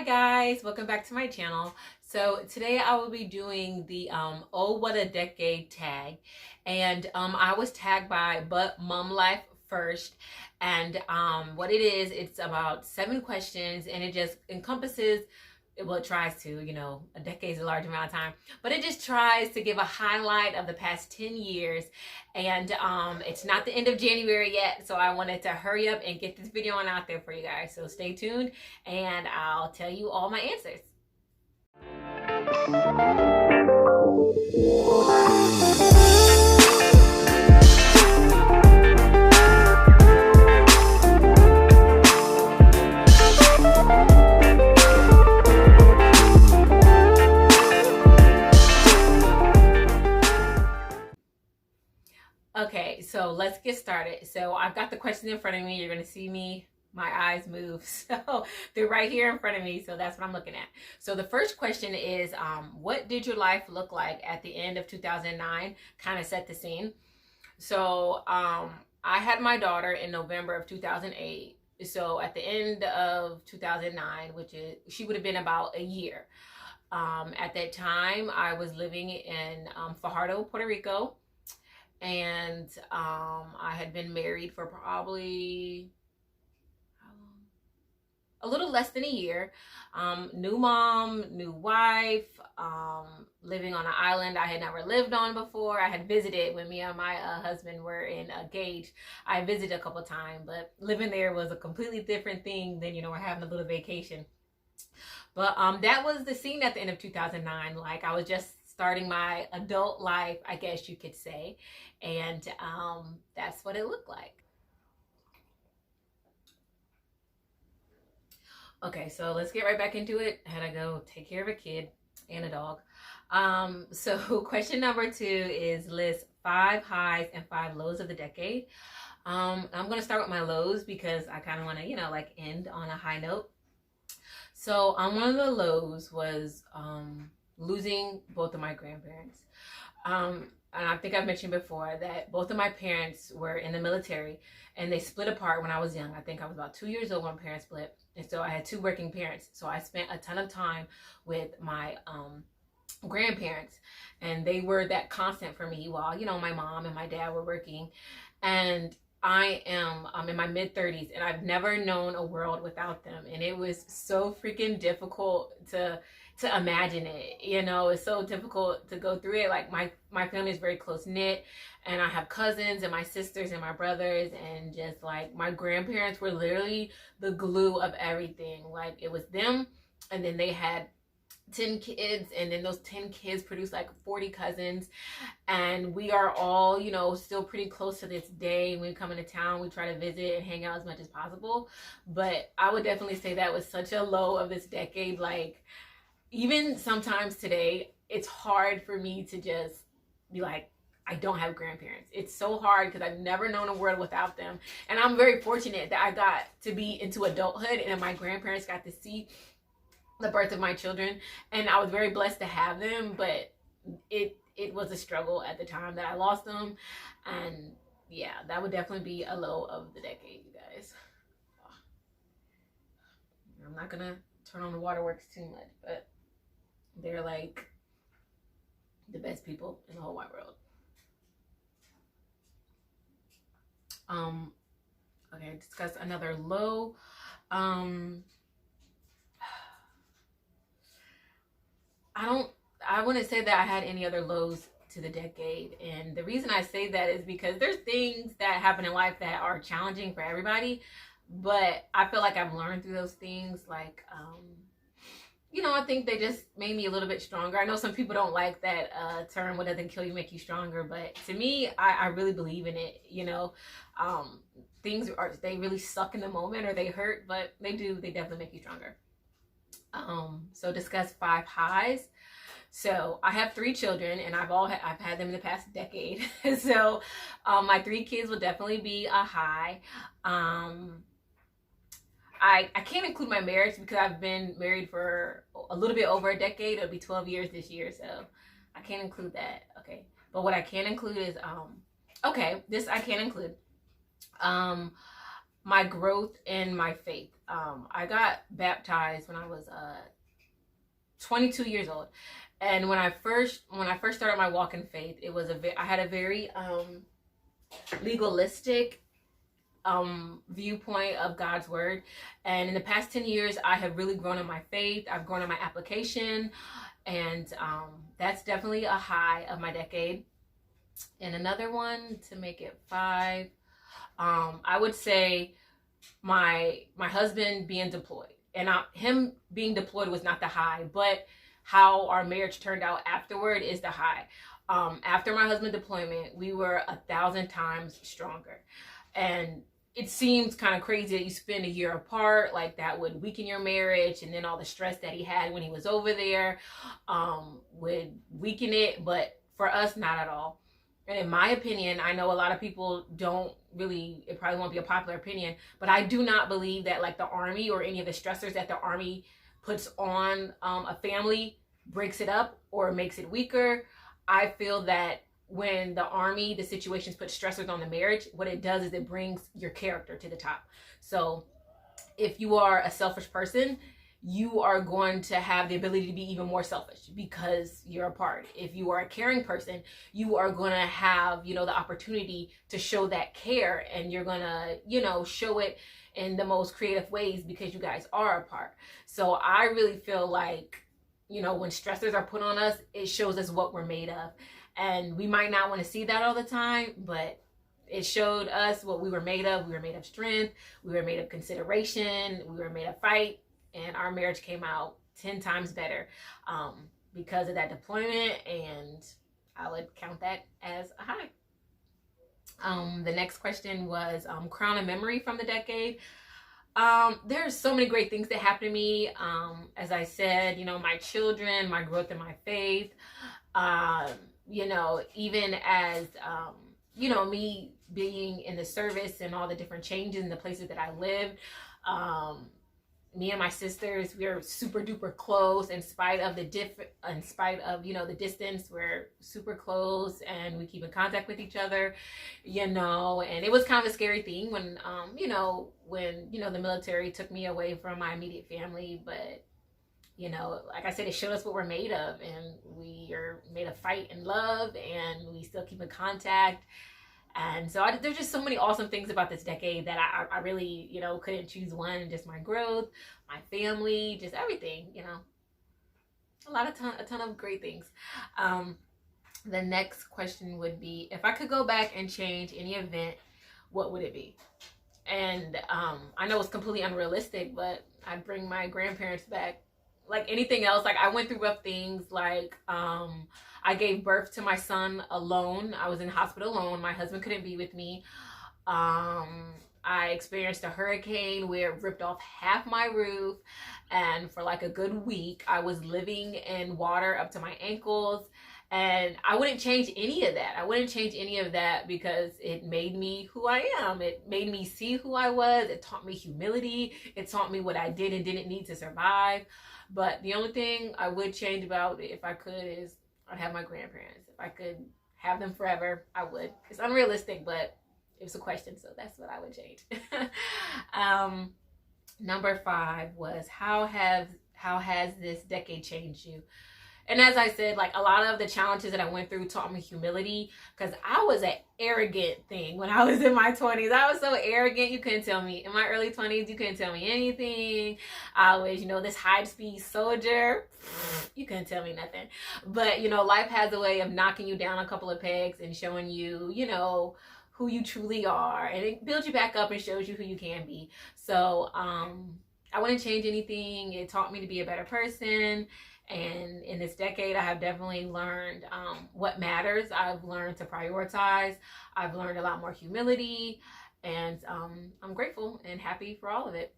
Hi guys, welcome back to my channel. So today I will be doing the oh what a decade tag, and I was tagged by But Mom Life First, and what it is, it's about 7 questions, and it just encompasses, well, it tries to, a decade is a large amount of time, but it just tries to give a highlight of the past 10 years. And it's not the end of January yet, so I wanted to hurry up and get this video on out there for you guys. So stay tuned and I'll tell you all my answers. Okay, so let's get started. So I've got the questions in front of me. You're going to see my eyes move. So they're right here in front of me. So that's what I'm looking at. So the first question is, what did your life look like at the end of 2009? Kind of set the scene. So I had my daughter in November of 2008. So at the end of 2009, which is, she would have been about a year. At that time, I was living in Fajardo, Puerto Rico. And I had been married for probably a little less than a year. New mom, new wife, living on an island I had never lived on before. I had visited when me and my husband were in Gage. I visited a couple times, but living there was a completely different thing than, we're having a little vacation. But that was the scene at the end of 2009. Like, I was just starting my adult life, I guess you could say. And that's what it looked like. Okay, so let's get right back into it. I had to go take care of a kid and a dog. So question number 2 is list 5 highs and 5 lows of the decade. I'm going to start with my lows because I kind of want to, like end on a high note. So one of the lows was losing both of my grandparents. And I think I've mentioned before that both of my parents were in the military and they split apart when I was young. I think I was about 2 years old when my parents split. And so I had 2 working parents. So I spent a ton of time with my grandparents, and they were that constant for me while, my mom and my dad were working. And I am in my mid-30s and I've never known a world without them. And it was so freaking difficult to imagine it. It's so difficult to go through it. Like my family is very close knit, and I have cousins and my sisters and my brothers, and just like my grandparents were literally the glue of everything. Like, it was them, and then they had 10 kids, and then those 10 kids produced like 40 cousins, and we are all, still pretty close to this day. When we come into town, we try to visit and hang out as much as possible. But I would definitely say that was such a low of this decade. Like, even sometimes today, it's hard for me to just be like, I don't have grandparents. It's so hard because I've never known a world without them. And I'm very fortunate that I got to be into adulthood and my grandparents got to see the birth of my children. And I was very blessed to have them, but it was a struggle at the time that I lost them. And yeah, that would definitely be a low of the decade, you guys. I'm not gonna turn on the waterworks too much, but they're like the best people in the whole wide world. Okay, discuss another low. I wouldn't say that I had any other lows to the decade. And the reason I say that is because there's things that happen in life that are challenging for everybody. But I feel like I've learned through those things. Like, I think they just made me a little bit stronger. I know some people don't like that term, what doesn't kill you make you stronger. But to me, I really believe in it. They really suck in the moment, or they hurt, but they definitely make you stronger. So discuss 5 highs. So I have 3 children, and I've had them in the past decade. So my 3 kids will definitely be a high. I can't include my marriage because I've been married for a little bit over a decade. It'll be 12 years this year, so I can't include that. Okay, but what I can include is this I can include my growth in my faith. I got baptized when I was 22 years old. And when I first started my walk in faith, I had a very legalistic viewpoint of God's word. And in the past 10 years, I have really grown in my faith. I've grown in my application, and that's definitely a high of my decade. And another one to make it 5, I would say my husband being deployed. And him being deployed was not the high, but how our marriage turned out afterward is the high. After my husband deployment, we were 1,000 times stronger. And it seems kind of crazy that you spend a year apart, like that would weaken your marriage, and then all the stress that he had when he was over there would weaken it, but for us, not at all. And in my opinion, I know a lot of people don't really, it probably won't be a popular opinion, but I do not believe that like the Army or any of the stressors that the Army puts on a family breaks it up or makes it weaker. I feel that when the Army, the situations put stressors on the marriage, what it does is it brings your character to the top. So if you are a selfish person, you are going to have the ability to be even more selfish because you're apart. If you are a caring person, you are going to have, the opportunity to show that care, and you're going to, show it in the most creative ways because you guys are apart. So I really feel like, when stressors are put on us, it shows us what we're made of. And we might not want to see that all the time, but it showed us what we were made of. We were made of strength. We were made of consideration. We were made of fight. And our marriage came out 10 times better because of that deployment. And I would count that as a high. The next question was crown of memory from the decade. There's so many great things that happened to me. As I said, my children, my growth in my faith, even as, me being in the service and all the different changes in the places that I lived. Me and my sisters, we are super duper close in spite of the distance. We're super close and we keep in contact with each other, and it was kind of a scary thing when, the military took me away from my immediate family. But, like I said, it showed us what we're made of, and we are made of fight and love, and we still keep in contact. And so there's just so many awesome things about this decade that I really, couldn't choose one. Just my growth, my family, just everything, a ton of great things. The next question would be, if I could go back and change any event, what would it be? And I know it's completely unrealistic, but I'd bring my grandparents back. Like anything else, like I went through rough things, like I gave birth to my son alone. I was in the hospital alone. My husband couldn't be with me. I experienced a hurricane where it ripped off half my roof, and for like a good week I was living in water up to my ankles. And I wouldn't change any of that. I wouldn't change any of that because it made me who I am. It made me see who I was. It taught me humility. It taught me what I did and didn't need to survive. But the only thing I would change about it, if I could, is I'd have my grandparents. If I could have them forever, I would. It's unrealistic, but it was a question, so that's what I would change. Number 5 was how has this decade changed you? And as I said, like a lot of the challenges that I went through taught me humility, because I was an arrogant thing when I was in my 20s. I was so arrogant, you couldn't tell me. In my early 20s, you couldn't tell me anything. I was, this high-speed soldier. You couldn't tell me nothing. But, life has a way of knocking you down a couple of pegs and showing you, who you truly are. And it builds you back up and shows you who you can be. So I wouldn't change anything. It taught me to be a better person. And in this decade, I have definitely learned what matters. I've learned to prioritize. I've learned a lot more humility. And I'm grateful and happy for all of it.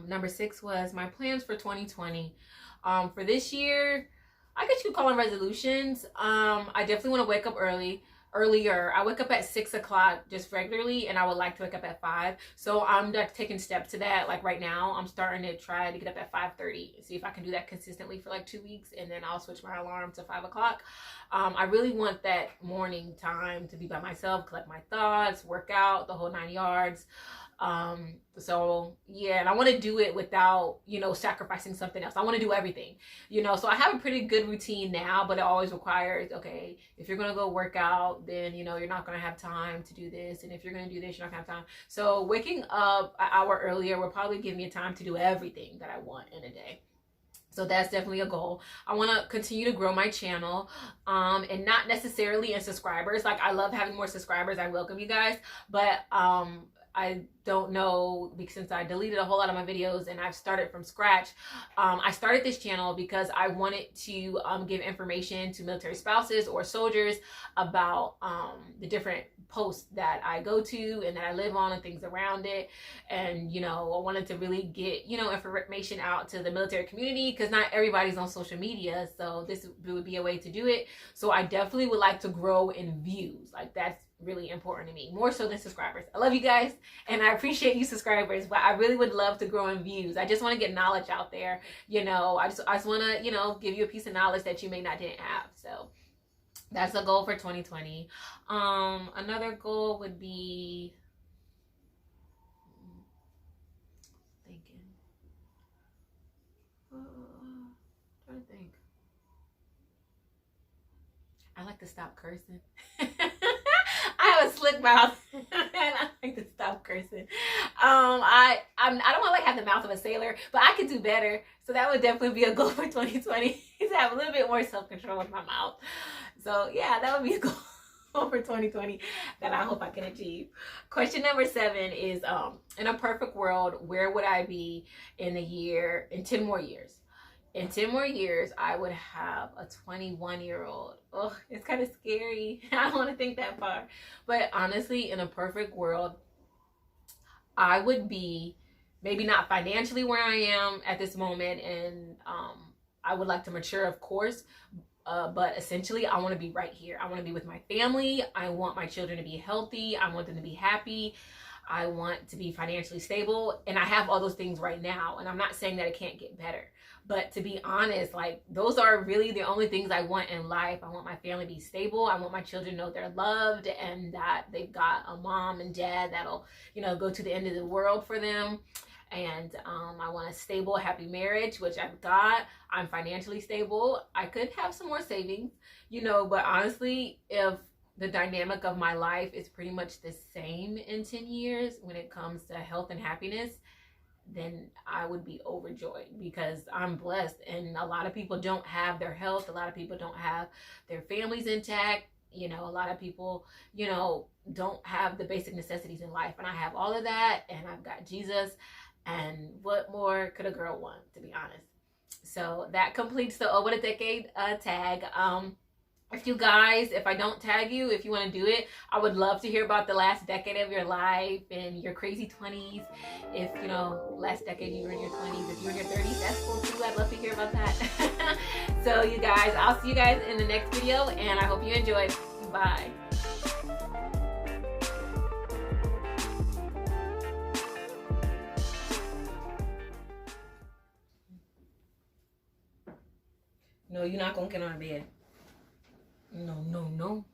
Number 6 was my plans for 2020. For this year, I guess you could call them resolutions. I definitely want to wake up earlier. I wake up at 6 o'clock just regularly, and I would like to wake up at 5. So I'm taking steps to that. Like right now, I'm starting to try to get up at 5:30. See if I can do that consistently for like 2 weeks, and then I'll switch my alarm to 5 o'clock. I really want that morning time to be by myself, collect my thoughts, work out, the whole 9 yards. So yeah, and I want to do it without, you know, sacrificing something else. I want to do everything, you know. So I have a pretty good routine now, but it always requires, okay, if you're gonna go work out, then you know you're not gonna have time to do this, and if you're gonna do this, you're not gonna have time. So waking up an hour earlier will probably give me time to do everything that I want in a day. So that's definitely a goal. I want to continue to grow my channel, and not necessarily in subscribers. Like, I love having more subscribers. I welcome you guys, but I don't know, because since I deleted a whole lot of my videos and I've started from scratch, I started this channel because I wanted to give information to military spouses or soldiers about the different posts that I go to and that I live on and things around it. And, you know, I wanted to really get, you know, information out to the military community, because not everybody's on social media. So this would be a way to do it. So I definitely would like to grow in views. Like, that's really important to me, more so than subscribers. I love you guys and I appreciate you subscribers, but I really would love to grow in views. I just want to get knowledge out there, you know. I just want to, you know, give you a piece of knowledge that you may not didn't have. So that's a goal for 2020. Another goal would be thinking. Trying to think. I like to stop cursing. I have a slick mouth and I like to stop cursing. I don't want to like have the mouth of a sailor, but I could do better. So that would definitely be a goal for 2020, is to have a little bit more self-control with my mouth. So yeah, that would be a goal for 2020 that I hope I can achieve. Question number 7 is, in a perfect world, where would I be in 10 more years? In 10 more years, I would have a 21-year-old. Oh, it's kind of scary. I don't want to think that far. But honestly, in a perfect world, I would be maybe not financially where I am at this moment. And I would like to mature, of course. But essentially, I want to be right here. I want to be with my family. I want my children to be healthy. I want them to be happy. I want to be financially stable. And I have all those things right now. And I'm not saying that it can't get better. But to be honest, like, those are really the only things I want in life. I want my family to be stable. I want my children to know they're loved and that they've got a mom and dad that'll, you know, go to the end of the world for them. And I want a stable, happy marriage, which I've got. I'm financially stable. I could have some more savings, you know, but honestly, if the dynamic of my life is pretty much the same in 10 years when it comes to health and happiness, then I would be overjoyed, because I'm blessed. And a lot of people don't have their health. A lot of people don't have their families intact. You know, a lot of people, you know, don't have the basic necessities in life. And I have all of that. And I've got Jesus. And what more could a girl want, to be honest? So that completes the Over the Decade tag. If I don't tag you, if you want to do it, I would love to hear about the last decade of your life and your crazy 20s. If, you know, last decade you were in your 20s, if you were in your 30s, that's cool too. I'd love to hear about that. So you guys, I'll see you guys in the next video, and I hope you enjoyed. Bye. No, you're not gonna get on the bed. No, no, no.